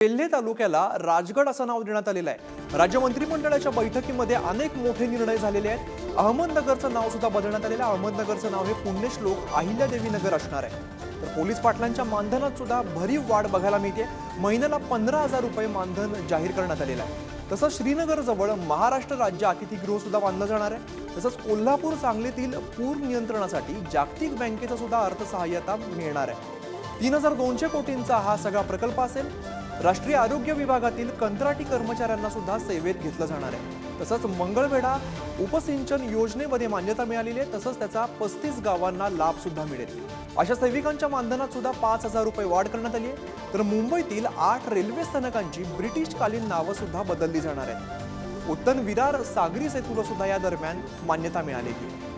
वेल्हे तालुक्याला राजगड असं नाव देण्यात आलेलं आहे। राज्य मंत्रिमंडळाच्या बैठकीमध्ये अनेक मोठे निर्णय झालेले आहेत। अहमदनगरचं नाव सुद्धा बदलण्यात आलेलं आहे। अहमदनगरचं नाव हे पुण्यश्लोक अहिल्यादेवी नगर असणार आहे। तर पोलीस पाटलांच्या मानधनात सुद्धा भरीव वाढ बघायला मिळते। महिन्याला 15,000 रुपये मानधन जाहीर करण्यात आलेलं आहे। तसंच श्रीनगर जवळ महाराष्ट्र राज्य अतिथीगृह सुद्धा बांधलं जाणार आहे। तसंच कोल्हापूर सांगलीतील पूर नियंत्रणासाठी जागतिक बँकेचं सुद्धा अर्थसहाय्यता मिळणार आहे। 3,200 कोटींचा हा सगळा प्रकल्प असेल। राष्ट्रीय आरोग्य विभागातील कंत्राटी कर्मचाऱ्यांना सुद्धा सेवेत घेतलं जाणार आहे। तसंच मंगळवेढा उपसिंचन योजनेमध्ये मान्यता मिळालेली आहे। तसंच त्याचा 35 गावांना लाभ सुद्धा मिळेल। अशा सेविकांच्या मानधनात सुद्धा 5,000 रुपये वाढ करण्यात आली आहे। तर मुंबईतील 8 रेल्वे स्थानकांची ब्रिटिशकालीन नावं सुद्धा बदलली जाणार आहेत। उत्तन विरार सागरी सेतूला सुद्धा या दरम्यान मान्यता मिळालेली आहे।